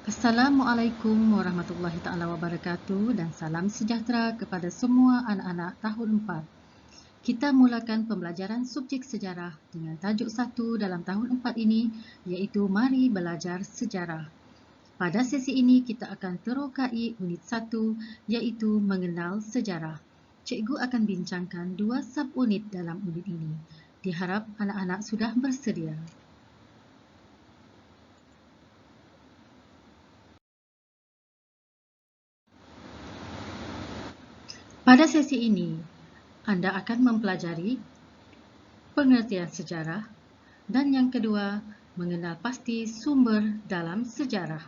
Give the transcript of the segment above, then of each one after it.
Assalamualaikum warahmatullahi taala wabarakatuh dan salam sejahtera kepada semua anak-anak tahun 4. Kita mulakan pembelajaran subjek sejarah dengan tajuk 1 dalam tahun 4 ini, iaitu Mari Belajar Sejarah. Pada sesi ini kita akan terokai unit 1, iaitu Mengenal Sejarah. Cikgu akan bincangkan 2 sub-unit dalam unit ini. Diharap anak-anak sudah bersedia. Pada sesi ini, anda akan mempelajari pengertian sejarah dan yang kedua, mengenal pasti sumber dalam sejarah.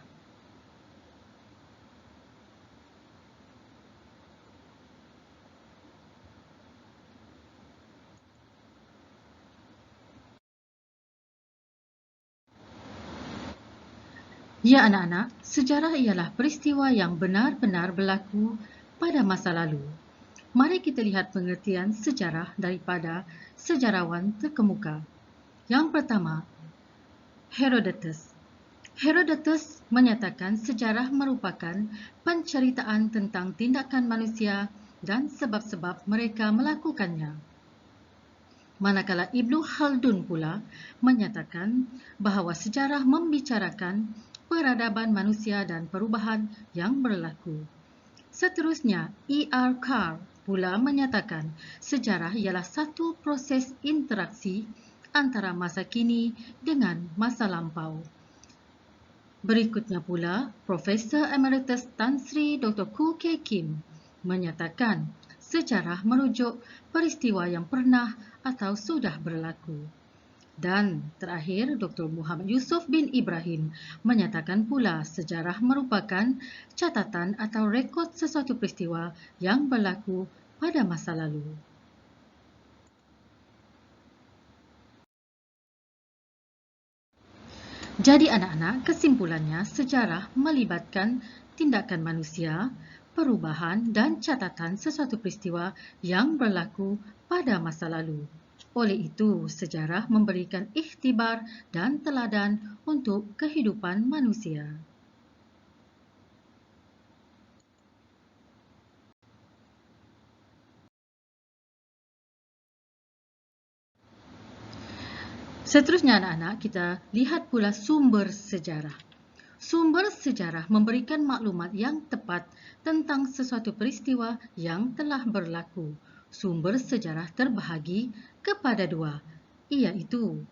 Ya anak-anak, sejarah ialah peristiwa yang benar-benar berlaku pada masa lalu. Mari kita lihat pengertian sejarah daripada sejarawan terkemuka. Yang pertama, Herodotus. Herodotus menyatakan sejarah merupakan penceritaan tentang tindakan manusia dan sebab-sebab mereka melakukannya. Manakala Ibnu Khaldun pula menyatakan bahawa sejarah membicarakan peradaban manusia dan perubahan yang berlaku. Seterusnya, E.R. Carr pula menyatakan sejarah ialah satu proses interaksi antara masa kini dengan masa lampau. Berikutnya pula, Profesor Emeritus Tan Sri Dr. Khoo Kay Kim menyatakan sejarah merujuk peristiwa yang pernah atau sudah berlaku. Dan terakhir, Dr. Muhammad Yusuf bin Ibrahim menyatakan pula sejarah merupakan catatan atau rekod sesuatu peristiwa yang berlaku pada masa lalu. Jadi anak-anak, kesimpulannya sejarah melibatkan tindakan manusia, perubahan dan catatan sesuatu peristiwa yang berlaku pada masa lalu. Oleh itu, sejarah memberikan ikhtibar dan teladan untuk kehidupan manusia. Seterusnya anak-anak, kita lihat pula sumber sejarah. Sumber sejarah memberikan maklumat yang tepat tentang sesuatu peristiwa yang telah berlaku. Sumber sejarah terbahagi kepada dua, iaitu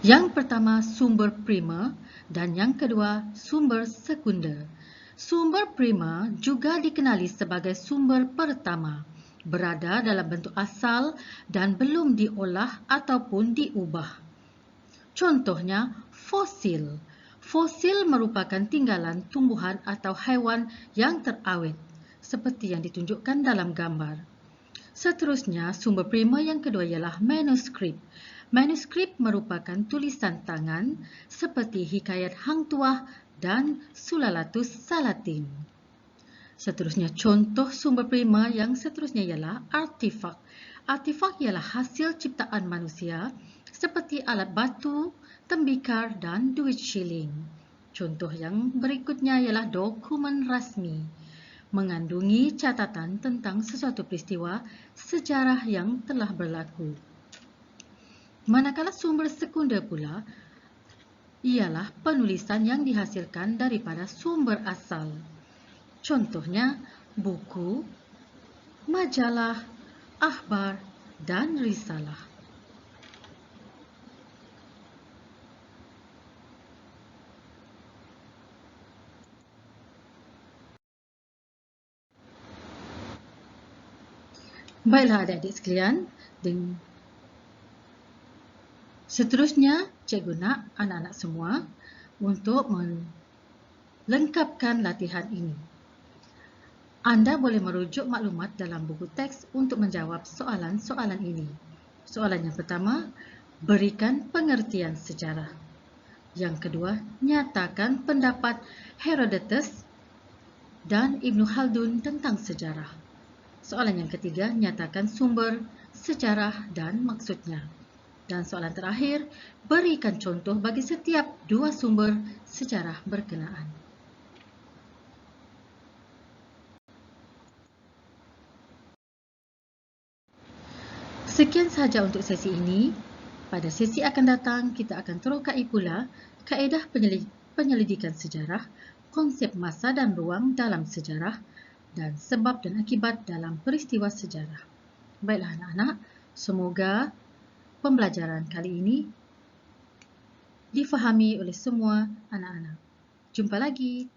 yang pertama sumber primer dan yang kedua sumber sekunder. Sumber primer juga dikenali sebagai sumber pertama, berada dalam bentuk asal dan belum diolah ataupun diubah. Contohnya, fosil. Fosil merupakan tinggalan tumbuhan atau haiwan yang terawet, seperti yang ditunjukkan dalam gambar. Seterusnya, sumber primer yang kedua ialah manuskrip. Manuskrip merupakan tulisan tangan seperti Hikayat Hang Tuah dan Sulalatus Salatin. Seterusnya, contoh sumber primer yang seterusnya ialah artifak. Artifak ialah hasil ciptaan manusia seperti alat batu, tembikar dan duit shilling. Contoh yang berikutnya ialah dokumen rasmi, mengandungi catatan tentang sesuatu peristiwa sejarah yang telah berlaku. Manakala sumber sekunder pula ialah penulisan yang dihasilkan daripada sumber asal. Contohnya, buku, majalah, akhbar dan risalah. Baiklah adik-adik sekalian, seterusnya cikgu nak anak-anak semua untuk melengkapkan latihan ini. Anda boleh merujuk maklumat dalam buku teks untuk menjawab soalan-soalan ini. Soalan yang pertama, berikan pengertian sejarah. Yang kedua, nyatakan pendapat Herodotus dan Ibnu Khaldun tentang sejarah. Soalan yang ketiga, nyatakan sumber, sejarah dan maksudnya. Dan soalan terakhir, berikan contoh bagi setiap dua sumber sejarah berkenaan. Sekian sahaja untuk sesi ini. Pada sesi akan datang, kita akan terokai pula kaedah penyelidikan sejarah, konsep masa dan ruang dalam sejarah, dan sebab dan akibat dalam peristiwa sejarah. Baiklah anak-anak, semoga pembelajaran kali ini difahami oleh semua anak-anak. Jumpa lagi.